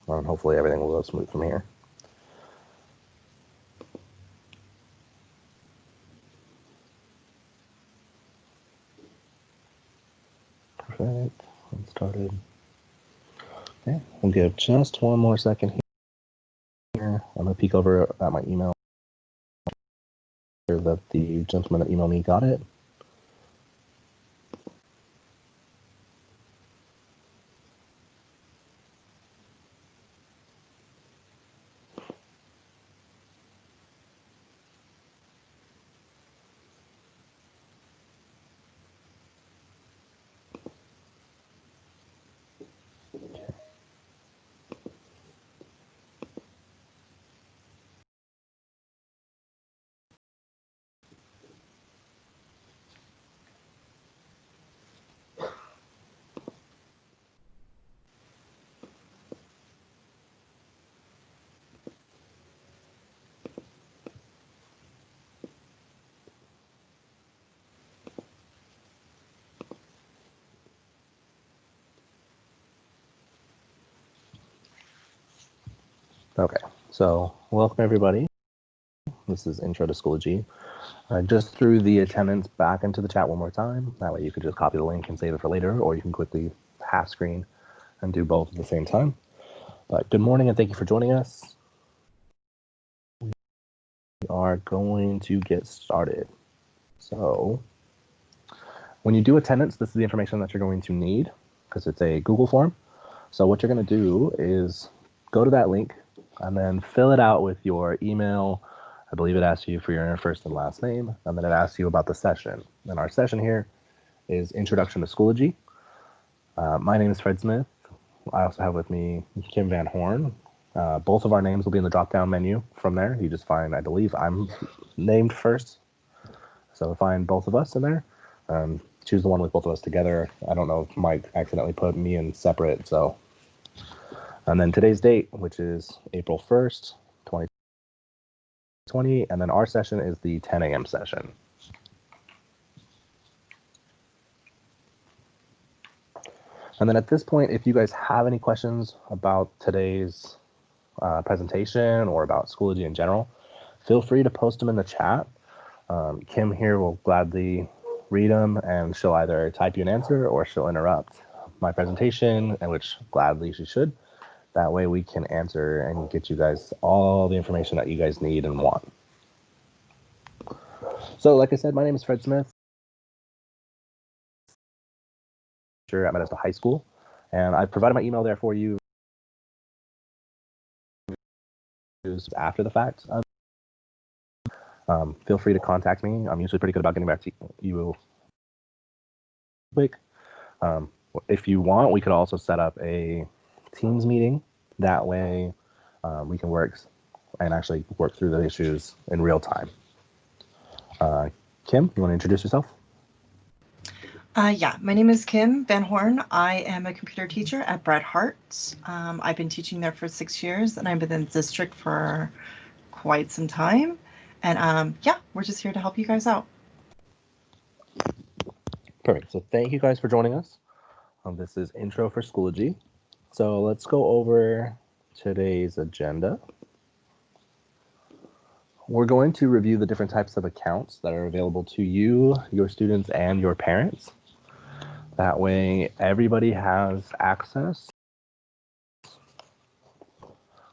And hopefully everything will go smooth from here. Perfect. Let's started. Okay, we'll give just one more second here. I'm going to peek over at my email that the gentleman that emailed me got it. Okay, so welcome everybody. This is Intro to Schoology. I just threw the attendance back into the chat one more time. That way you could just copy the link and save it for later, or you can quickly half screen and do both at the same time. But good morning and thank you for joining us. We are going to get started. So when you do attendance, this is the information that you're going to need because it's a Google form. So what you're going to do is go to that link and then fill it out with your email. I believe it asks you for your first and last name, and then it asks you about the session. And our session here is Introduction to Schoology. My name is Fred Smith. I also have with me Kim Van Horn. Both of our names will be in the drop-down menu from there. You just find, I believe I'm named first, so find both of us in there. Choose the one with both of us together. I don't know if Mike accidentally put me in separate, so. And then today's date, which is April 1st, 2020, and then our session is the 10 a.m. session. And then at this point, if you guys have any questions about today's presentation or about Schoology in general, feel free to post them in the chat. Kim here will gladly read them, and she'll either type you an answer or she'll interrupt my presentation, and which gladly she should. That way we can answer and get you guys all the information that you guys need and want. So like I said, my name is Fred Smith. At Modesto High School, and I provided my email there for you after the fact. Feel free to contact me. I'm usually pretty good about getting back to you quick. If you want, we could also set up a Teams meeting. That way we can work and actually work through the issues in real time. Kim, you want to introduce yourself? Yeah, my name is Kim Van Horn. I am a computer teacher at Bret Hart. I've been teaching there for 6 years, and I've been in the district for quite some time. And yeah, we're just here to help you guys out. Perfect. So thank you guys for joining us. This is Intro for Schoology. So let's go over today's agenda. We're going to review the different types of accounts that are available to you, your students, and your parents. That way everybody has access.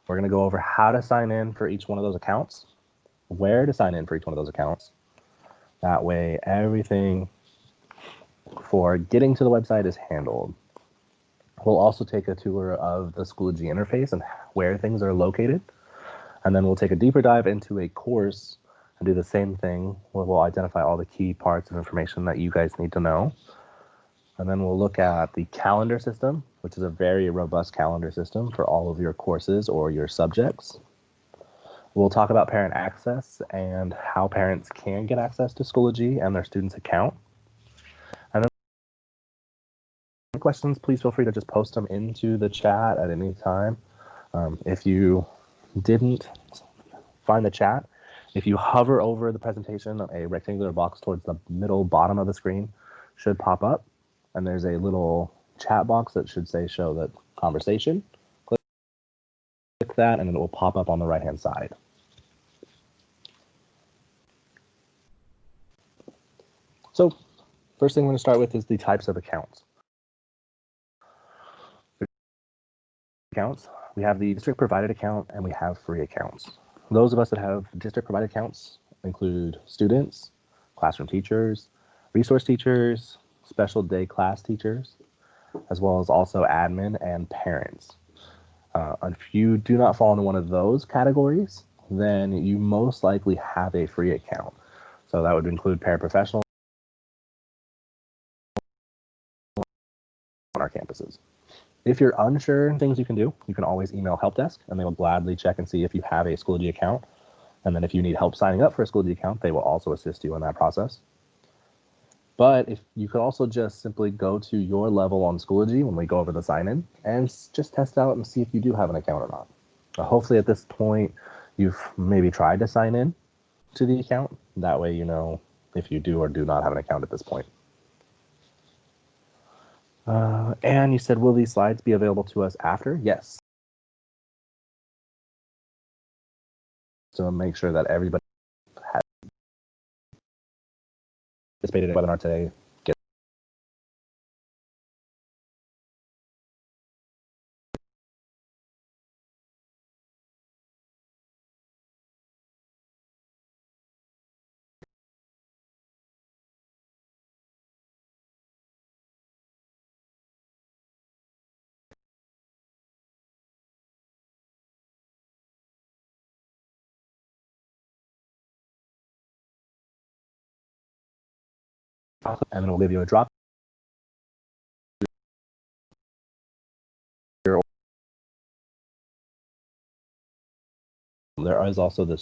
We're going to go over how to sign in for each one of those accounts, where to sign in for each one of those accounts. That way everything for getting to the website is handled. We'll also take a tour of the Schoology interface and where things are located. And then we'll take a deeper dive into a course and do the same thing where we'll identify all the key parts of information that you guys need to know. And then we'll look at the calendar system, which is a very robust calendar system for all of your courses or your subjects. We'll talk about parent access and how parents can get access to Schoology and their students' account. And then questions, please feel free to just post them into the chat at any time. If you didn't find the chat, if you hover over the presentation, a rectangular box towards the middle bottom of the screen should pop up, and there's a little chat box that should say show that conversation. Click click that and it will pop up on the right-hand side. So first thing we're going to start with is the types of accounts. We have the district provided account and we have free accounts. Those of us that have district provided accounts include students, classroom teachers, resource teachers, special day class teachers, as well as also admin and parents. If you do not fall into one of those categories, then you most likely have a free account. So that would include paraprofessionals on our campuses. If you're unsure things you can do, you can always email help desk and they will gladly check and see if you have a Schoology account. And then if you need help signing up for a Schoology account, they will also assist you in that process. But if you could also just simply go to your level on Schoology when we go over the sign-in and just test out and see if you do have an account or not. Hopefully at this point, you've maybe tried to sign in to the account. That way you know if you do or do not have an account at this point. And you said, will these slides be available to us after? Yes. So make sure that everybody has participated in the webinar today. And then we'll give you a drop. There is also this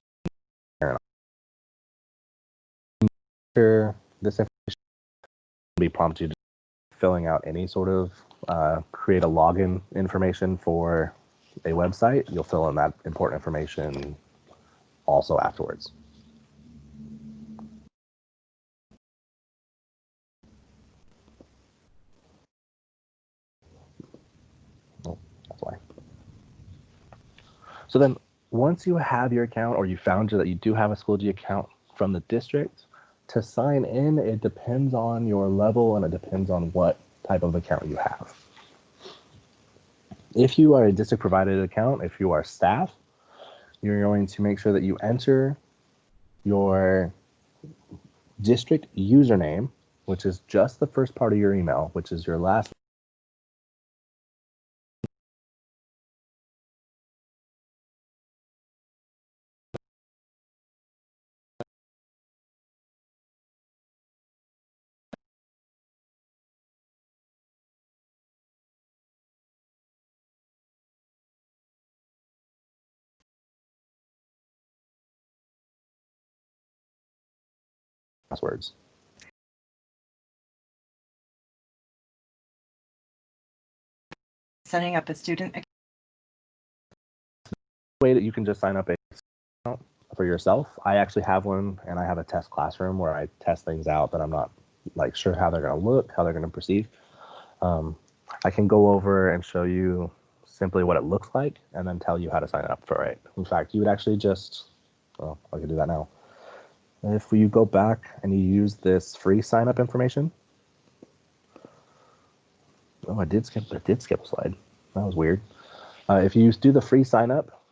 information will be prompted you to filling out any sort of create a login information for a website. You'll fill in that important information also afterwards. Oh, that's why. So then once you have your account or you found that you do have a Schoology account from the district, to sign in, it depends on your level and it depends on what type of account you have. If you are a district provided account, if you are staff, you're going to make sure that you enter your district username, which is just the first part of your email, which is your last passwords. Setting up a student account. Way that you can just sign up a account for yourself. I actually have one, and I have a test classroom where I test things out that I'm not like sure how they're going to look, how they're going to perceive. I can go over and show you simply what it looks like and then tell you how to sign up for it. In fact, you would actually just, well, I can do that now. If you go back and you use this free sign up information. Oh, I did skip a slide. That was weird. If you do the free sign up,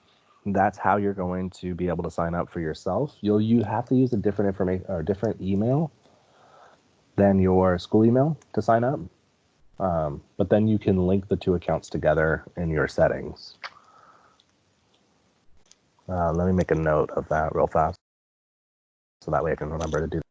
that's how you're going to be able to sign up for yourself. You have to use a different information or different email than your school email to sign up. But then you can link the two accounts together in your settings. Let me make a note of that real fast so that way I can remember to do that.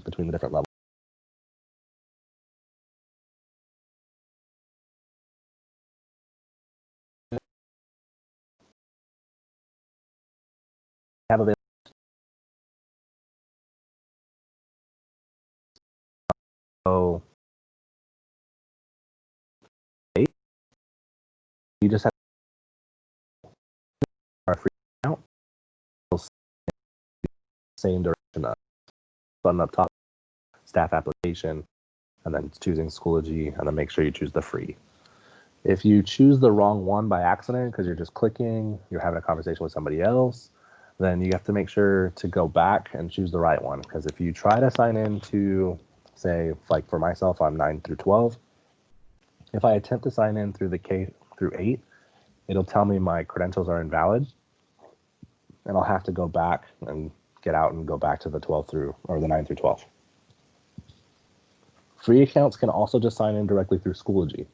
between the different levels. Have available. So you just have our free account, same direction up, button up top, staff application, and then choosing Schoology, and then make sure you choose the free. If you choose the wrong one by accident because you're just clicking, you're having a conversation with somebody else, then you have to make sure to go back and choose the right one. Because if you try to sign in to, say, like for myself, I'm 9 through 12. If I attempt to sign in through the K through 8, it'll tell me my credentials are invalid, and I'll have to go back and get out and go back to the 12 through, or the 9 through 12. Free accounts can also just sign in directly through Schoology.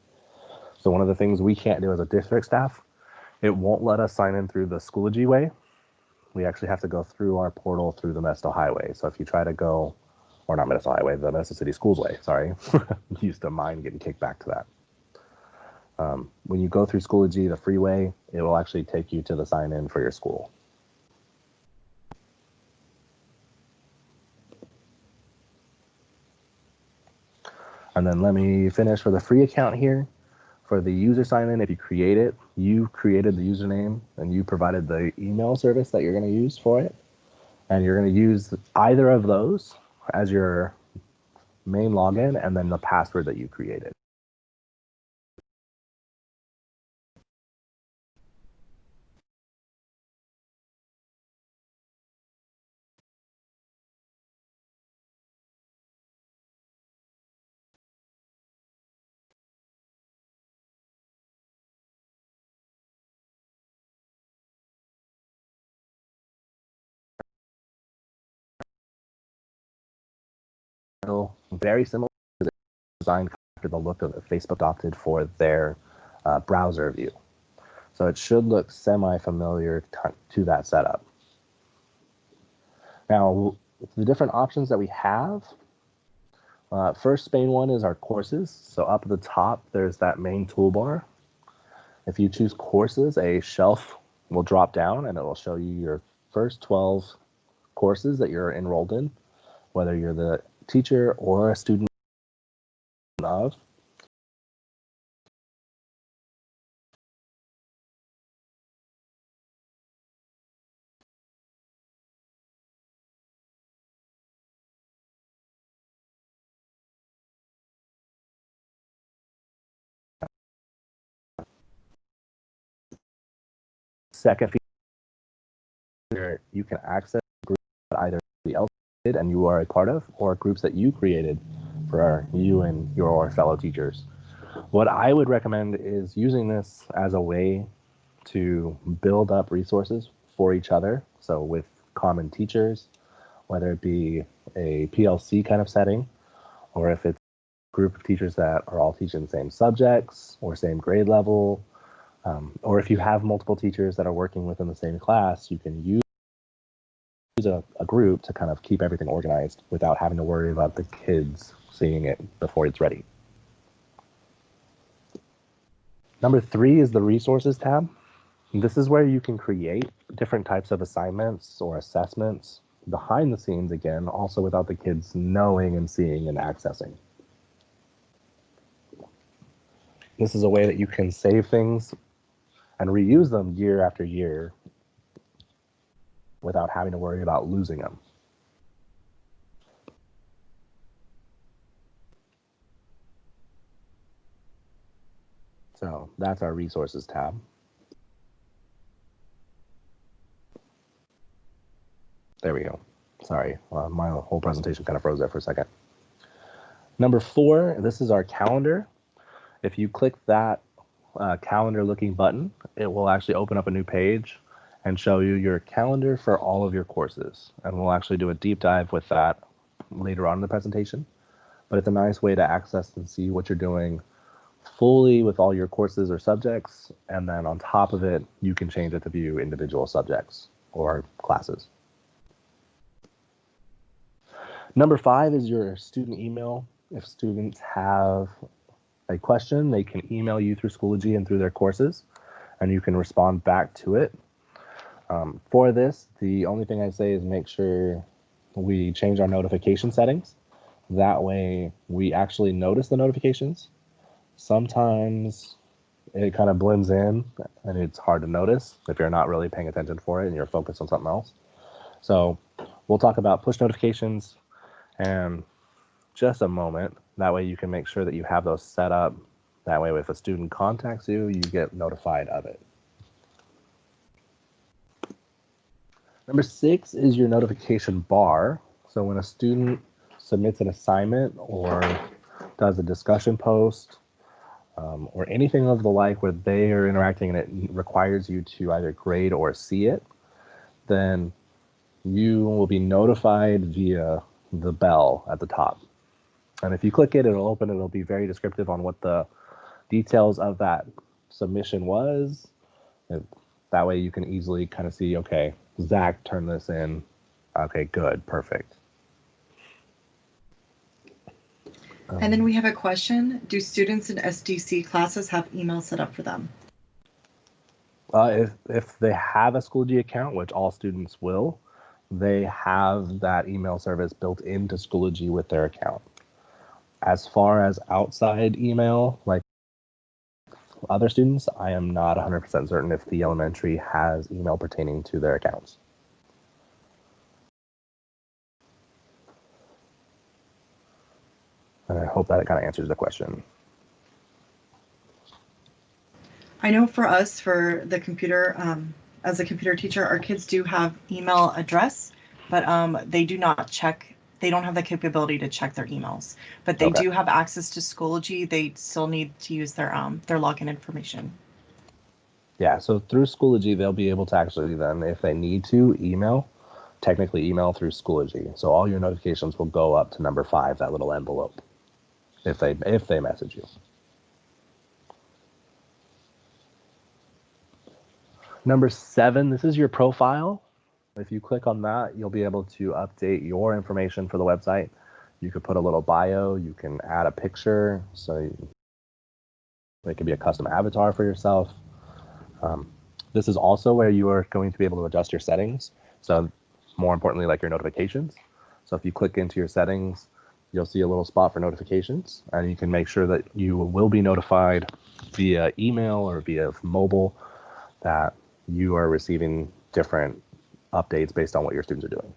So one of the things we can't do as a district staff, it won't let us sign in through the Schoology way. We actually have to go through our portal through the Modesto Highway. So if you try to go, or not Modesto Highway, the Modesto City Schools way, sorry. Used to mind getting kicked back to that. When you go through Schoology, the freeway, it will actually take you to the sign in for your school. And then let me finish for the free account here. For the user sign-in, if you create it, you created the username and you provided the email service that you're going to use for it. And you're going to use either of those as your main login and then the password that you created. Very similar to the design after the look of Facebook adopted for their browser view. So it should look semi-familiar to that setup. Now, the different options that we have, first main one is our courses. So up at the top, there's that main toolbar. If you choose courses, a shelf will drop down and it will show you your first 12 courses that you're enrolled in, whether you're the teacher or a student of. Second feature, you can access groups that either somebody else did and you are a part of, or groups that you created for you and your fellow teachers. What I would recommend is using this as a way to build up resources for each other. So with common teachers, whether it be a PLC kind of setting, or if it's a group of teachers that are all teaching the same subjects or same grade level, or if you have multiple teachers that are working within the same class, you can use a group to kind of keep everything organized without having to worry about the kids seeing it before it's ready. Number 3 is the resources tab. This is where you can create different types of assignments or assessments behind the scenes, again, also without the kids knowing and seeing and accessing. This is a way that you can save things and reuse them year after year without having to worry about losing them. So that's our resources tab. There we go. Sorry, my whole presentation kind of froze there for a second. Number 4, this is our calendar. If you click that calendar looking button, it will actually open up a new page and show you your calendar for all of your courses. And we'll actually do a deep dive with that later on in the presentation. But it's a nice way to access and see what you're doing fully with all your courses or subjects. And then on top of it, you can change it to view individual subjects or classes. Number 5 is your student email. If students have a question, they can email you through Schoology and through their courses, and you can respond back to it. For this, the only thing I say is make sure we change our notification settings. That way we actually notice the notifications. Sometimes it kind of blends in and it's hard to notice if you're not really paying attention for it and you're focused on something else. So we'll talk about push notifications in just a moment. That way you can make sure that you have those set up. That way if a student contacts you, you get notified of it. Number 6 is your notification bar. So when a student submits an assignment or does a discussion post or anything of the like where they are interacting and it requires you to either grade or see it, then you will be notified via the bell at the top. And if you click it, it'll open. It'll be very descriptive on what the details of that submission was. That way you can easily kind of see, okay, Zach turned this in. Okay, good, perfect. And then we have a question. Do students in SDC classes have email set up for them? If they have a Schoology account, which all students will, they have that email service built into Schoology with their account. As far as outside email, like other students, I am not 100% certain if the elementary has email pertaining to their accounts. And I hope that it kind of answers the question. I know for us, for the computer, as a computer teacher, our kids do have email address, but they do not check. They don't have the capability to check their emails, but they do have access to Schoology. They still need to use their login information. Yeah, so through Schoology, they'll be able to actually then, if they need to, technically email through Schoology. So all your notifications will go up to number 5, that little envelope, if they message you. Number 7, this is your profile. If you click on that, you'll be able to update your information for the website. You could put a little bio, you can add a picture, so it can be a custom avatar for yourself. This is also where you are going to be able to adjust your settings. So more importantly, like your notifications. So if you click into your settings, you'll see a little spot for notifications, and you can make sure that you will be notified via email or via mobile that you are receiving different updates based on what your students are doing.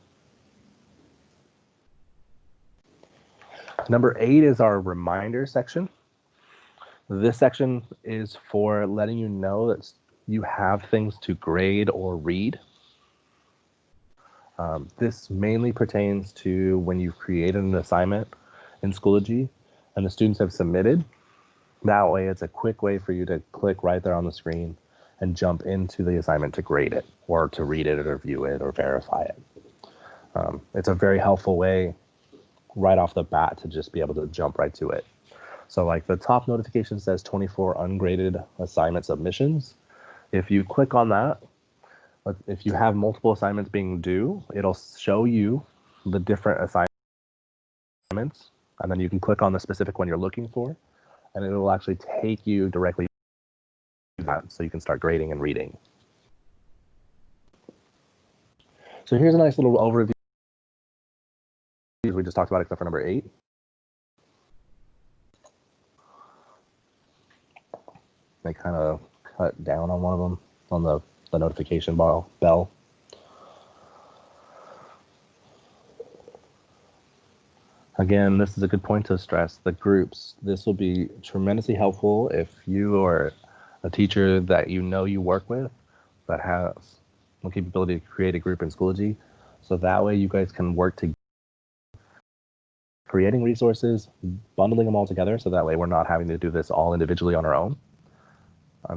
Number 8 is our reminder section. This section is for letting you know that you have things to grade or read. This mainly pertains to when you've created an assignment in Schoology and the students have submitted. That way, it's a quick way for you to click right there on the screen and jump into the assignment to grade it or to read it or view it or verify it. It's a very helpful way right off the bat to just be able to jump right to it. So like the top notification says 24 ungraded assignment submissions. If you click on that, if you have multiple assignments being due, it'll show you the different assignments, and then you can click on the specific one you're looking for, and it will actually take you directly to that so you can start grading and reading. So here's a nice little overview we just talked about, except for number 8. They kind of cut down on one of them, on the notification bell. Again, this is a good point to stress, the groups. This will be tremendously helpful if you are a teacher that you know you work with that has the capability to create a group in Schoology. So that way you guys can work together, creating resources, bundling them all together, so that way we're not having to do this all individually on our own.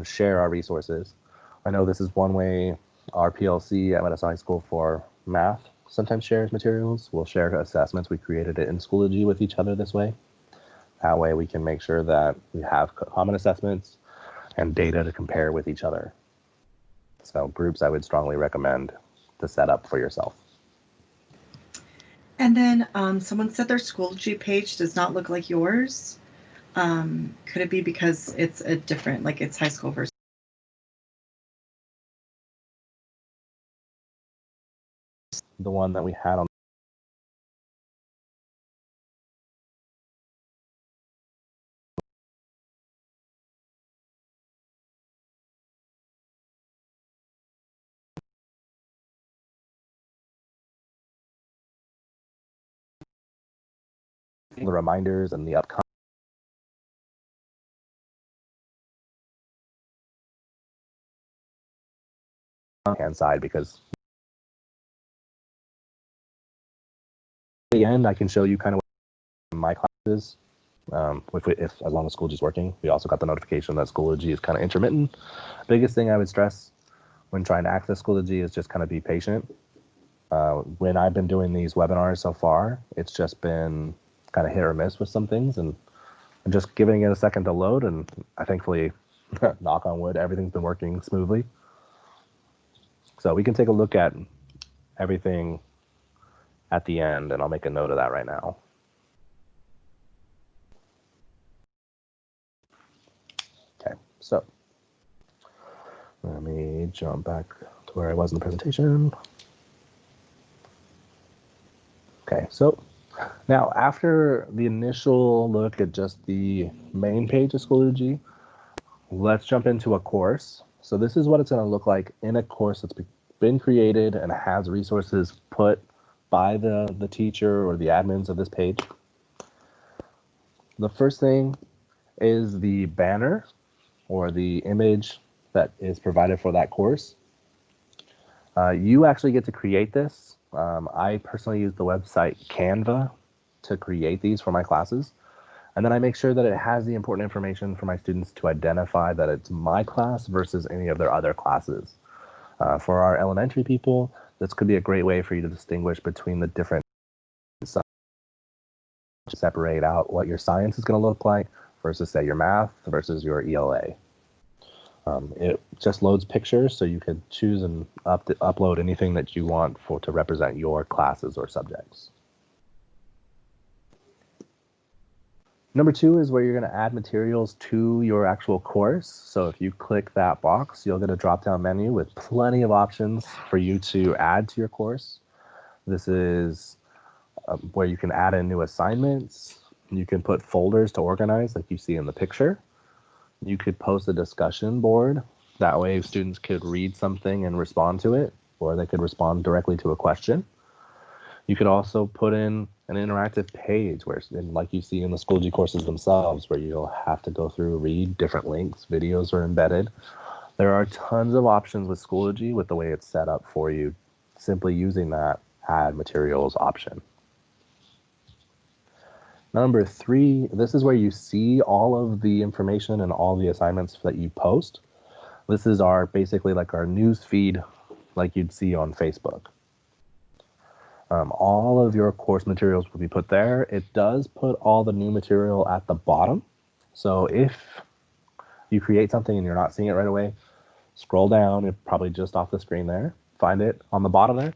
Share our resources. I know this is one way our PLC at Medicine High School for math sometimes shares materials. We'll share assessments. We created it in Schoology with each other this way. That way we can make sure that we have common assessments and data to compare with each other. So groups I would strongly recommend to set up for yourself. And then someone said their Schoology page does not look like yours. Could it be because it's a different, like it's high school versus? The one that we had on the reminders and the upcoming hand side, because at the end I can show you kind of what my classes. If as long as Schoology is working, we also got the notification that Schoology is kind of intermittent. Biggest thing I would stress when trying to access Schoology is just kind of be patient. When I've been doing these webinars so far, it's just been kind of hit or miss with some things, and I'm just giving it a second to load, and I thankfully, knock on wood, everything's been working smoothly. So we can take a look at everything at the end, and I'll make a note of that right now. Okay, so let me jump back to where I was in the presentation. Okay, so now after the initial look at just the main page of Schoology, let's jump into a course. So this is what it's going to look like in a course that's been created and has resources put by the teacher or the admins of this page. The first thing is the banner or the image that is provided for that course. You actually get to create this. I personally use the website Canva to create these for my classes. And then I make sure that it has the important information for my students to identify that it's my class versus any of their other classes. For our elementary people, this could be a great way for you to distinguish between the different subjects, separate out what your science is going to look like versus, say, your math versus your ELA. It just loads pictures, so you could choose and upload anything that you want to represent your classes or subjects. Number 2 is where you're going to add materials to your actual course. So if you click that box, you'll get a drop-down menu with plenty of options for you to add to your course. This is where you can add in new assignments. You can put folders to organize like you see in the picture. You could post a discussion board. That way students could read something and respond to it, or they could respond directly to a question. You could also put in an interactive page where, like you see in the Schoology courses themselves, where you'll have to go through, read different links, videos are embedded. There are tons of options with Schoology with the way it's set up for you, simply using that add materials option. Number 3, this is where you see all of the information and all the assignments that you post. This is basically like our news feed like you'd see on Facebook. All of your course materials will be put there. It does put all the new material at the bottom. So if you create something and you're not seeing it right away, scroll down, it's probably just off the screen there, find it on the bottom there,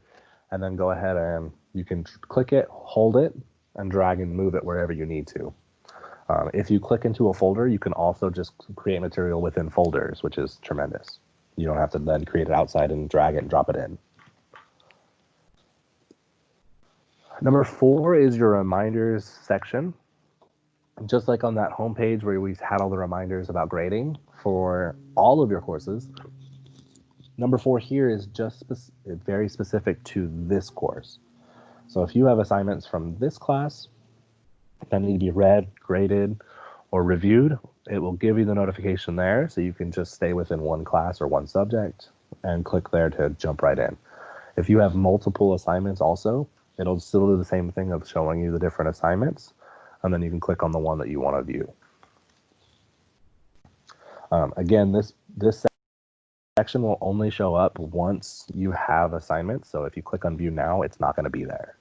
and then go ahead and you can click it, hold it, and drag and move it wherever you need to. If you click into a folder, you can also just create material within folders, which is tremendous. You don't have to then create it outside and drag it and drop it in. Number 4 is your reminders section. Just like on that home page where we had all the reminders about grading for all of your courses, number 4 here is just very specific to this course. So if you have assignments from this class that need to be read, graded, or reviewed, it will give you the notification there, so you can just stay within one class or one subject and click there to jump right in. If you have multiple assignments also, it'll still do the same thing of showing you the different assignments, and then you can click on the one that you want to view. Again, this section will only show up once you have assignments, so if you click on view now, it's not going to be there.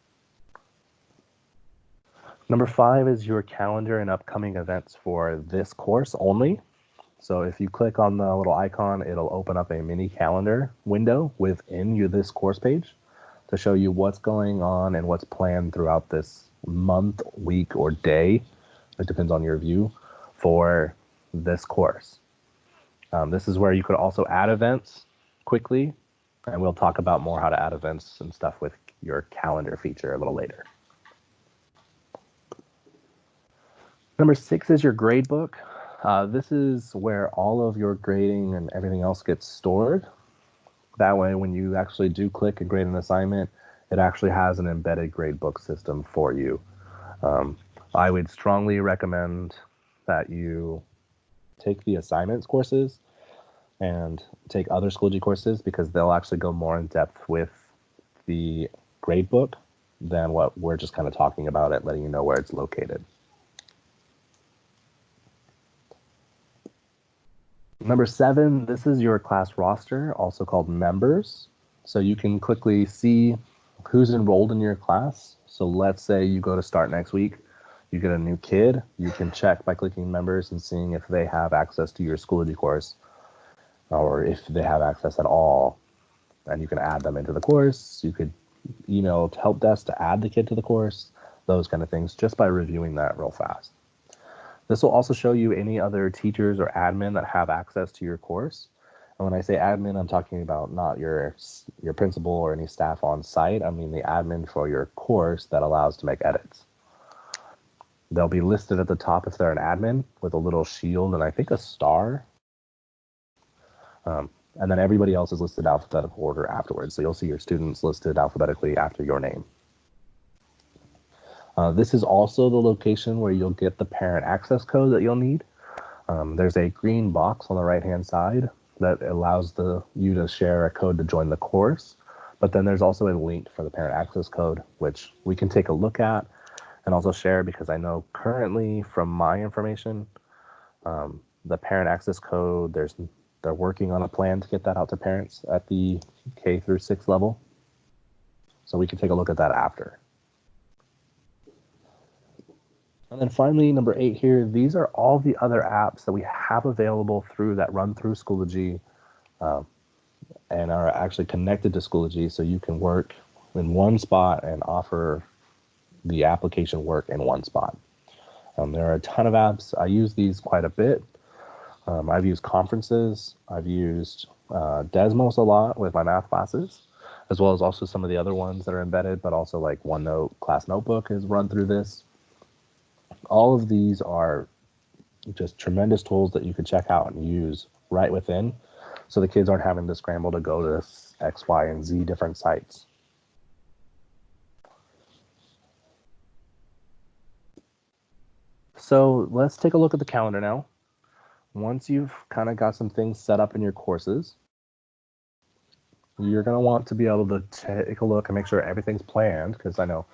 Number 5 is your calendar and upcoming events for this course only. So if you click on the little icon, it'll open up a mini calendar window within this course page to show you what's going on and what's planned throughout this month, week, or day. It depends on your view for this course. This is where you could also add events quickly, and we'll talk about more how to add events and stuff with your calendar feature a little later. Number 6 is your grade book. This is where all of your grading and everything else gets stored. That way, when you actually do click and grade an assignment, it actually has an embedded gradebook system for you. I would strongly recommend that you take the assignments courses and take other Schoology courses, because they'll actually go more in depth with the gradebook than what we're just kind of talking about it, letting you know where it's located. Number 7, this is your class roster, also called members. So you can quickly see who's enrolled in your class. So let's say you go to start next week, you get a new kid, you can check by clicking members and seeing if they have access to your Schoology course, or if they have access at all. And you can add them into the course. You could email help desk to add the kid to the course, those kind of things, just by reviewing that real fast. This will also show you any other teachers or admin that have access to your course. And when I say admin, I'm talking about not your principal or any staff on site. I mean the admin for your course that allows to make edits. They'll be listed at the top if they're an admin with a little shield and I think a star. And then everybody else is listed alphabetical order afterwards. So you'll see your students listed alphabetically after your name. This is also the location where you'll get the parent access code that you'll need. There's a green box on the right-hand side that allows you to share a code to join the course. But then there's also a link for the parent access code, which we can take a look at and also share, because I know currently from my information, the parent access code, they're working on a plan to get that out to parents at the K through 6 level. So we can take a look at that after. And then finally, number 8 here, these are all the other apps that we have available that run through Schoology and are actually connected to Schoology, so you can work in one spot and offer the application work in one spot. There are a ton of apps. I use these quite a bit. I've used Conferences. I've used Desmos a lot with my math classes, as well as also some of the other ones that are embedded, but also like OneNote Class Notebook is run through this. All of these are just tremendous tools that you can check out and use right within, so the kids aren't having to scramble to go to X, Y, and Z different sites. So let's take a look at the calendar now. Once you've kind of got some things set up in your courses, you're going to want to be able to take a look and make sure everything's planned, because I know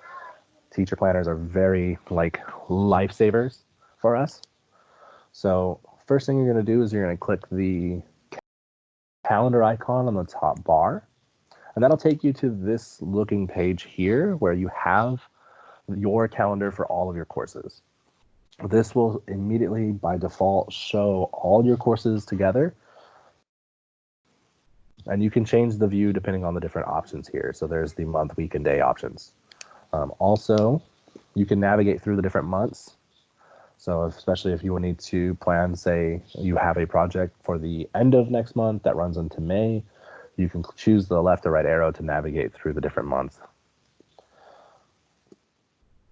teacher planners are very like lifesavers for us. So first thing you're going to do is you're going to click the calendar icon on the top bar, and that'll take you to this looking page here where you have your calendar for all of your courses. This will immediately by default show all your courses together, and you can change the view depending on the different options here. So there's the month, week, and day options. Also, you can navigate through the different months. So especially if you need to plan, say you have a project for the end of next month that runs into May, you can choose the left or right arrow to navigate through the different months.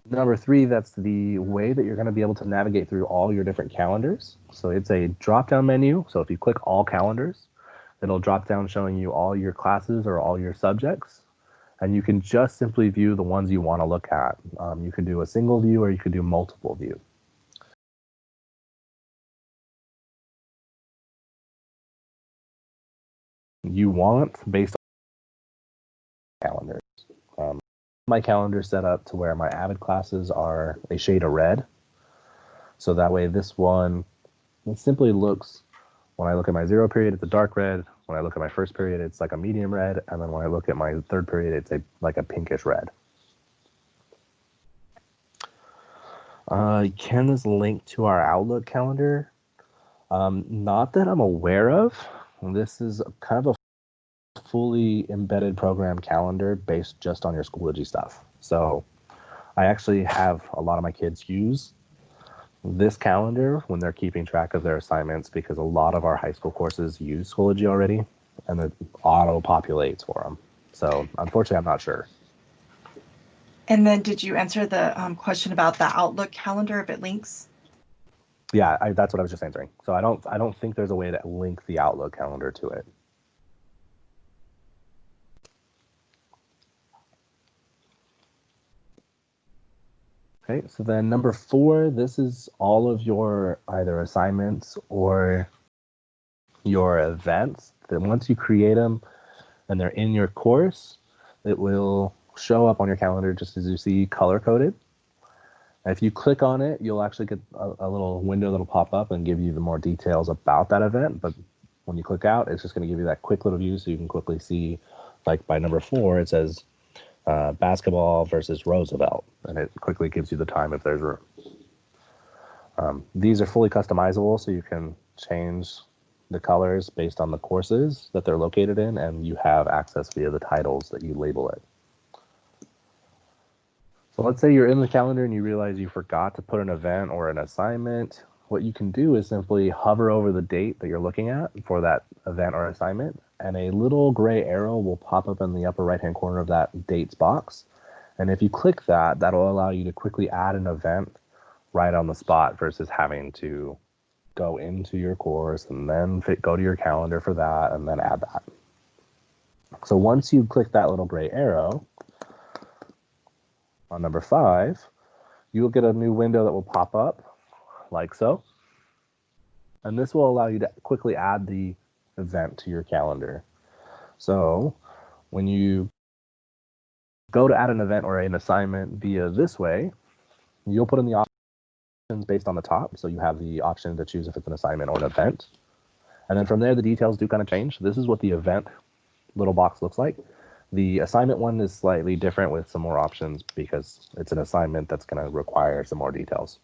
Number 3, that's the way that you're going to be able to navigate through all your different calendars. So it's a drop-down menu. So if you click all calendars, it'll drop down showing you all your classes or all your subjects. And you can just simply view the ones you want to look at. You can do a single view or you could do multiple view. You want based on calendars. My calendar set up to where my Avid classes are a shade of red. So that way this one, it simply looks, when I look at my 0 period, it's a dark red. When I look at my first period, it's like a medium red. And then when I look at my 3rd period, it's like a pinkish red. Can this link to our Outlook calendar? Not that I'm aware of. This is kind of a fully embedded program calendar based just on your Schoology stuff. So I actually have a lot of my kids use this calendar when they're keeping track of their assignments, because a lot of our high school courses use Schoology already, and it auto populates for them. So unfortunately, I'm not sure. And then did you answer the question about the Outlook calendar if it links? Yeah, that's what I was just answering. So I don't think there's a way to link the Outlook calendar to it. Okay, so then number 4, this is all of your either assignments or your events. Then once you create them and they're in your course, it will show up on your calendar just as you see color coded. And if you click on it, you'll actually get a little window that'll pop up and give you the more details about that event. But when you click out, it's just going to give you that quick little view so you can quickly see, like by number 4, it says basketball versus Roosevelt, and it quickly gives you the time if there's room. These are fully customizable, so you can change the colors based on the courses that they're located in, and you have access via the titles that you label it. So let's say you're in the calendar and you realize you forgot to put an event or an assignment. What you can do is simply hover over the date that you're looking at for that event or assignment, and a little gray arrow will pop up in the upper right-hand corner of that dates box. And if you click that, that'll allow you to quickly add an event right on the spot versus having to go into your course and then go to your calendar for that and then add that. So once you click that little gray arrow on number 5, you will get a new window that will pop up like so. And this will allow you to quickly add the event to your calendar. So when you go to add an event or an assignment via this way, you'll put in the options based on the top. So you have the option to choose if it's an assignment or an event. And then from there, the details do kind of change. This is what the event little box looks like. The assignment one is slightly different with some more options because it's an assignment that's going to require some more details.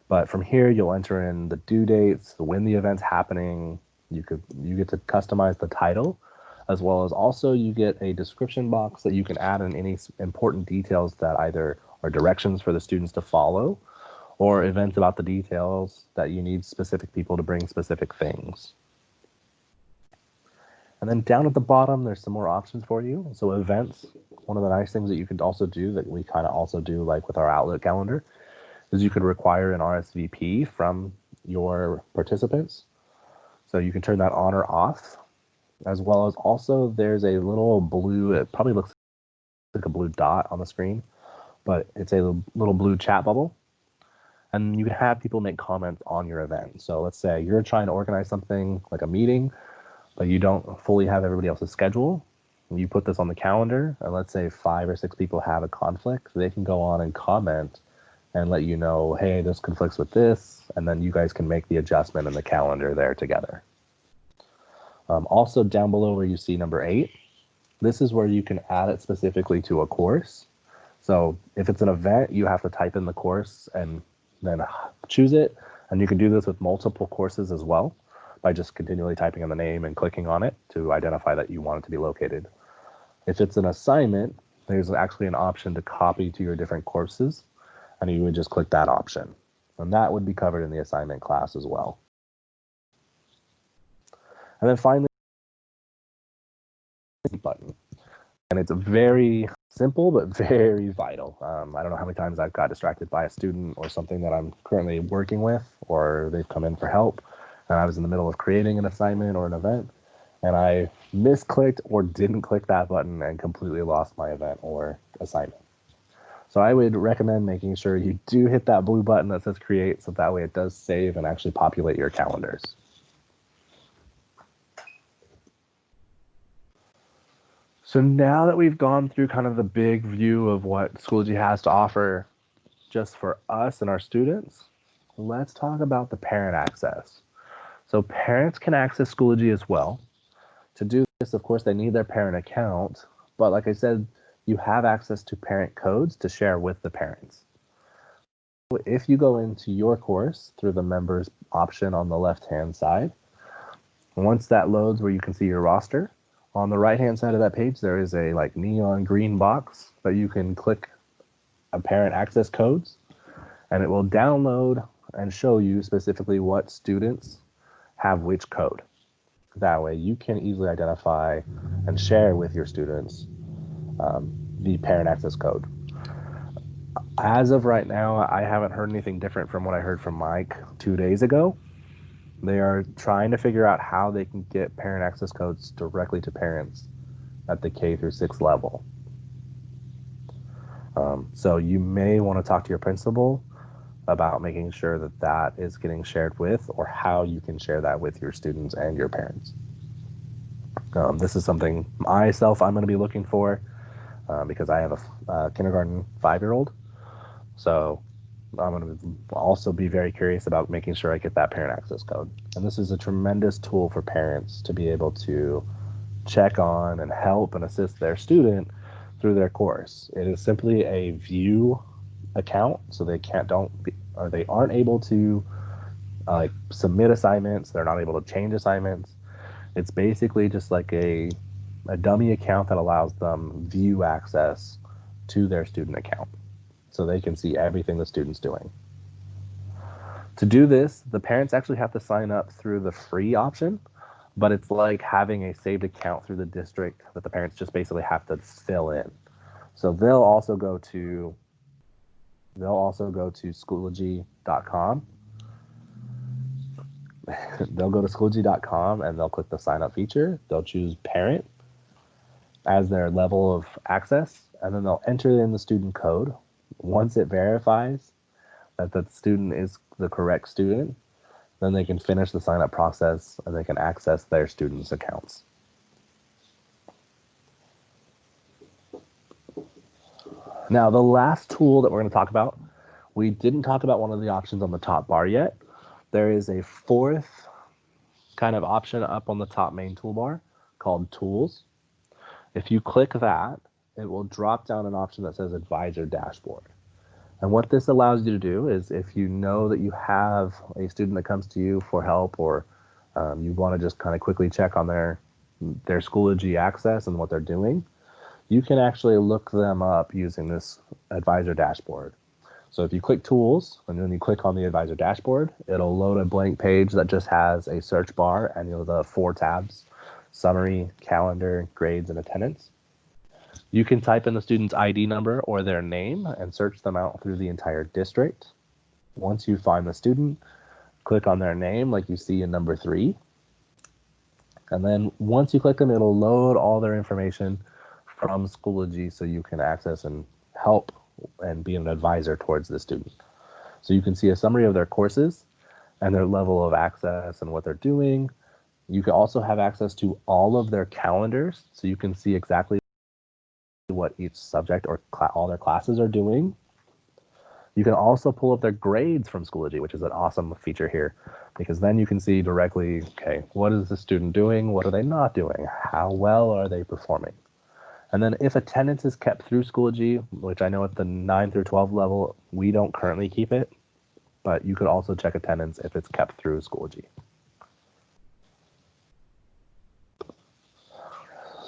But from here, you'll enter in the due dates, when the event's happening. You get to customize the title, as well as also you get a description box that you can add in any important details that either are directions for the students to follow or events about the details that you need specific people to bring specific things. And then down at the bottom, there's some more options for you. So events, one of the nice things that you could also do that we kind of also do like with our Outlook calendar is you could require an RSVP from your participants. So you can turn that on or off, as well as also there's a little blue, it probably looks like a blue dot on the screen, but it's a little blue chat bubble. And you can have people make comments on your event. So let's say you're trying to organize something like a meeting, but you don't fully have everybody else's schedule. You put this on the calendar, and let's say 5 or 6 people have a conflict, they can go on and comment and let you know, hey, this conflicts with this, and then you guys can make the adjustment in the calendar there together. Also down below where you see number 8, this is where you can add it specifically to a course. So if it's an event, you have to type in the course and then choose it, and you can do this with multiple courses as well by just continually typing in the name and clicking on it to identify that you want it to be located. If it's an assignment, there's actually an option to copy to your different courses, and you would just click that option. And that would be covered in the assignment class as well. And then finally, the button. And it's very simple, but very vital. I don't know how many times I've got distracted by a student or something that I'm currently working with, or they've come in for help, and I was in the middle of creating an assignment or an event, and I misclicked or didn't click that button and completely lost my event or assignment. So I would recommend making sure you do hit that blue button that says create, so that way it does save and actually populate your calendars. So now that we've gone through kind of the big view of what Schoology has to offer just for us and our students, let's talk about the parent access. So parents can access Schoology as well. To do this, of course, they need their parent account, but like I said, you have access to parent codes to share with the parents. If you go into your course through the members option on the left-hand side, once that loads where you can see your roster, On the right-hand side of that page, there is a like neon green box that you can click a parent access codes, and it will download and show you specifically what students have which code. That way you can easily identify and share with your students the parent access code. As of right now, I haven't heard anything different from what I heard from Mike 2 days ago. They are trying to figure out how they can get parent access codes directly to parents at the K through 6 level. So you may want to talk to your principal about making sure that that is getting shared with, or how you can share that with your students and your parents. This is something myself I'm going to be looking for because I have a kindergarten 5-year-old. So I'm going to also be very curious about making sure I get that parent access code. And this is a tremendous tool for parents to be able to check on and help and assist their student through their course. It is simply a view account, so they aren't able to submit assignments. They're not able to change assignments. It's basically just like a dummy account that allows them view access to their student account, so they can see everything the student's doing. To do this, the parents actually have to sign up through the free option, but it's like having a saved account through the district that the parents just basically have to fill in. So they'll also go to Schoology.com. They'll go to Schoology.com and they'll click the sign up feature. They'll choose parent as their level of access, and then they'll enter in the student code. Once it verifies that the student is the correct student, then they can finish the sign up process and they can access their students' accounts. Now, the last tool that we're going to talk about, we didn't talk about one of the options on the top bar yet. There is a fourth kind of option up on the top main toolbar called Tools. If you click that, it will drop down an option that says Advisor Dashboard. And what this allows you to do is, if you know that you have a student that comes to you for help, or you want to just kind of quickly check on their Schoology access and what they're doing, you can actually look them up using this Advisor Dashboard. So if you click Tools and then you click on the Advisor Dashboard, it'll load a blank page that just has a search bar and the 4 tabs: Summary, Calendar, Grades, and Attendance. You can type in the student's ID number or their name and search them out through the entire district. Once you find the student, click on their name like you see in number 3. And then once you click them, it'll load all their information from Schoology so you can access and help and be an advisor towards the student. So you can see a summary of their courses and their level of access and what they're doing. You can also have access to all of their calendars, so you can see exactly what each subject or all their classes are doing. You can also pull up their grades from Schoology, which is an awesome feature here, because then you can see directly, okay, what is the student doing? What are they not doing? How well are they performing? And then if attendance is kept through Schoology, which I know at the 9 through 12 level, we don't currently keep it, but you could also check attendance if it's kept through Schoology.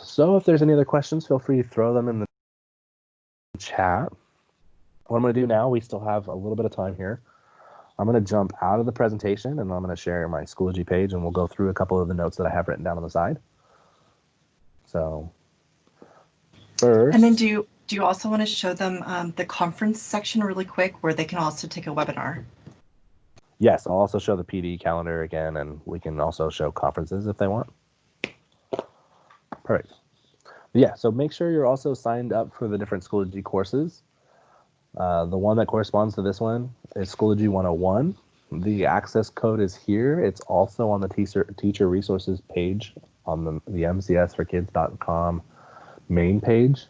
So if there's any other questions, feel free to throw them in the chat. What I'm going to do now, we still have a little bit of time here. I'm going to jump out of the presentation and I'm going to share my Schoology page, and we'll go through a couple of the notes that I have written down on the side. So first. And then do you also want to show them the conference section really quick, where they can also take a webinar? Yes, I'll also show the PD calendar again, and we can also show conferences if they want. Perfect. Yeah, so make sure you're also signed up for the different Schoology courses. The one that corresponds to this one is Schoology 101. The access code is here. It's also on the teacher resources page on the mcsforkids.com main page.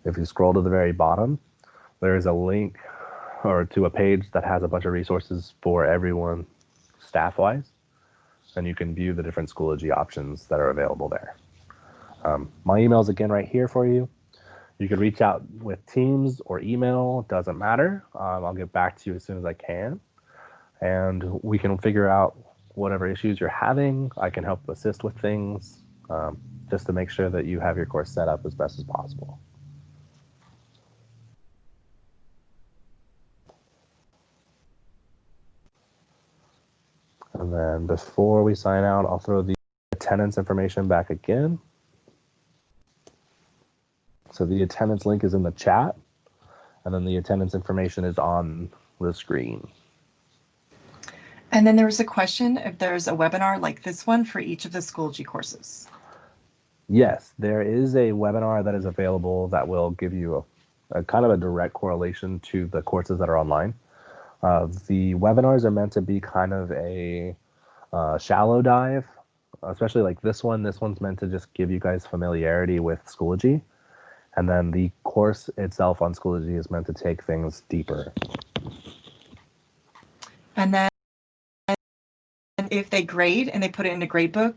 If you scroll to the very bottom, there is a link to a page that has a bunch of resources for everyone staff-wise, and you can view the different Schoology options that are available there. My email is again right here for you. You can reach out with Teams or email, doesn't matter. I'll get back to you as soon as I can, and we can figure out whatever issues you're having. I can help assist with things, just to make sure that you have your course set up as best as possible. And then before we sign out, I'll throw the attendance information back again. So the attendance link is in the chat, and then the attendance information is on the screen. And then there was a question if there's a webinar like this one for each of the Schoology courses. Yes, there is a webinar that is available that will give you a kind of a direct correlation to the courses that are online. The webinars are meant to be kind of a shallow dive, especially like this one. This one's meant to just give you guys familiarity with Schoology. And then the course itself on Schoology is meant to take things deeper. And then if they grade and they put it in a gradebook,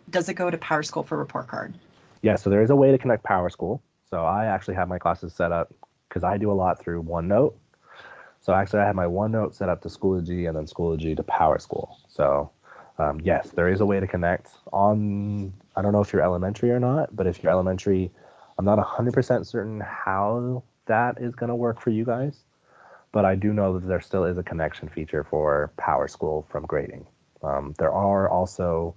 does it go to PowerSchool for report card? Yeah, so there is a way to connect PowerSchool. So I actually have my classes set up because I do a lot through OneNote. So actually I have my OneNote set up to Schoology and then Schoology to PowerSchool. So yes, there is a way to connect on, I don't know if you're elementary or not, but if you're elementary, I'm not 100% certain how that is going to work for you guys, but I do know that there still is a connection feature for PowerSchool from grading. There are also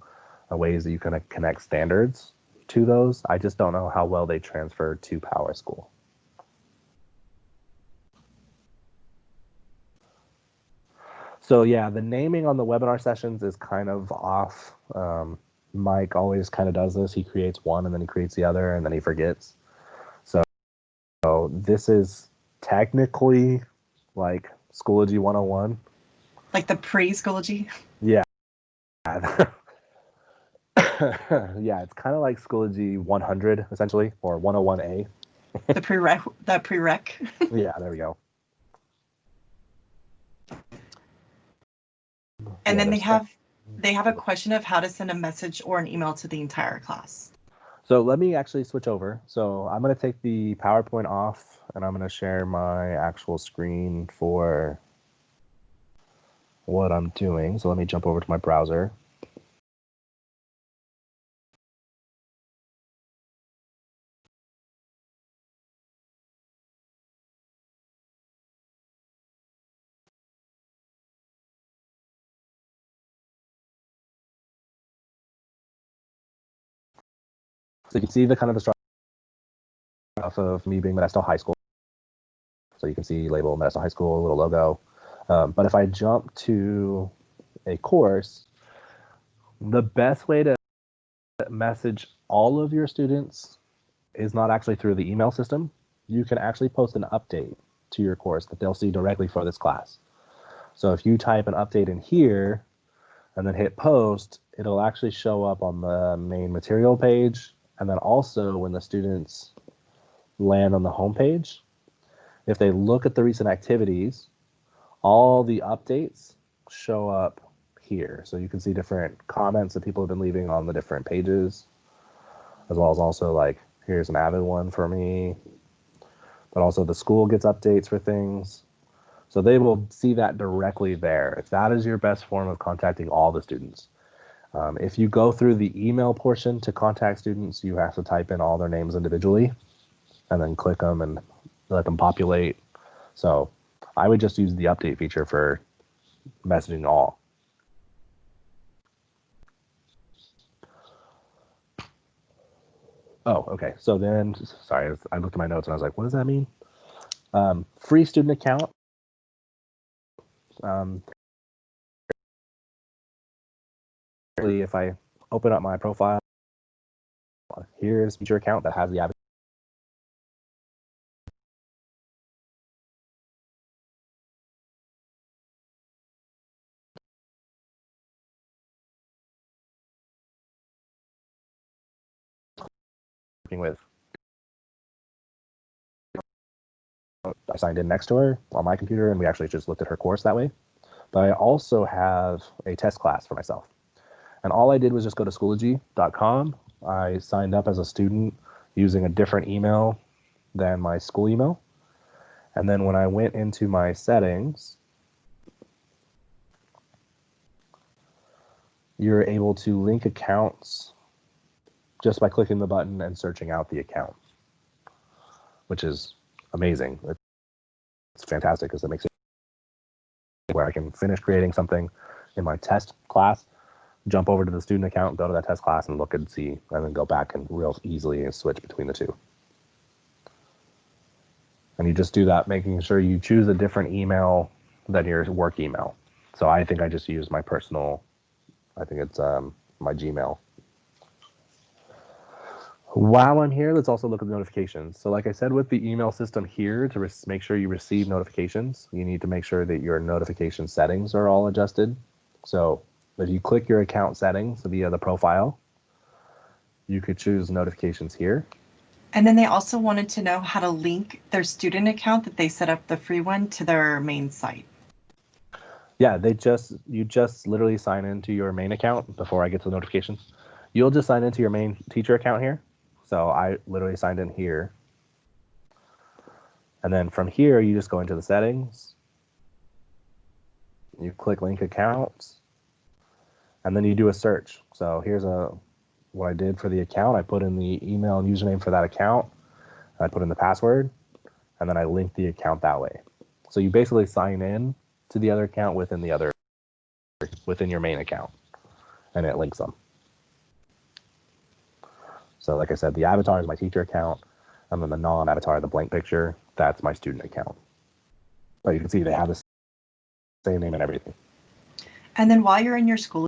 ways that you can connect standards to those. I just don't know how well they transfer to PowerSchool. So yeah, the naming on the webinar sessions is kind of off. Mike always kind of does this. He creates one and then he creates the other and then he forgets. So this is technically like Schoology 101. Like the pre-Schoology? Yeah. Yeah, it's kind of like Schoology 100 essentially, or 101A. The prereq. Yeah, there we go. And Yeah, then they have a question of how to send a message or an email to the entire class. So let me actually switch over. So I'm going to take the PowerPoint off and I'm going to share my actual screen for what I'm doing. So let me jump over to my browser. So you can see the kind of the stuff of me being Modesto High School. So you can see label Modesto High School, little logo. But if I jump to a course, the best way to message all of your students is not actually through the email system. You can actually post an update to your course that they'll see directly for this class. So if you type an update in here and then hit post, it'll actually show up on the main material page. And then also when the students land on the home page, if they look at the recent activities, all the updates show up here. So you can see different comments that people have been leaving on the different pages, as well as also like, here's an avid one for me, but also the school gets updates for things. So they will see that directly there. If that is your best form of contacting all the students. If you go through the email portion to contact students, you have to type in all their names individually and then click them and let them populate. So I would just use the update feature for messaging all. Oh, okay. So then, sorry, I looked at my notes and I was like, what does that mean? Free student account. If I open up my profile, here's your account that has the avid. Working with. I signed in next to her on my computer and we actually just looked at her course that way. But I also have a test class for myself. And all I did was just go to Schoology.com. I signed up as a student using a different email than my school email. And then when I went into my settings, you're able to link accounts just by clicking the button and searching out the account, which is amazing. It's fantastic because it makes it where I can finish creating something in my test class, jump over to the student account, go to that test class and look and see, and then go back and real easily switch between the two. And you just do that, making sure you choose a different email than your work email. So I think I just use my personal, I think it's my Gmail. While I'm here, let's also look at the notifications. So like I said, with the email system here, to make sure you receive notifications, you need to make sure that your notification settings are all adjusted. So if you click your account settings via the profile, you could choose notifications here. And then they also wanted to know how to link their student account that they set up, the free one, to their main site. Yeah, you just literally sign into your main account before I get to the notifications. You'll just sign into your main teacher account here. So I literally signed in here. And then from here, you just go into the settings. You click link accounts. And then you do a search. So here's what I did for the account. I put in the email and username for that account. I put in the password. And then I link the account that way. So you basically sign in to the other account within your main account. And it links them. So like I said, the avatar is my teacher account, and then the non-avatar, the blank picture, that's my student account. But you can see they have the same name and everything. And then while you're in your Schoology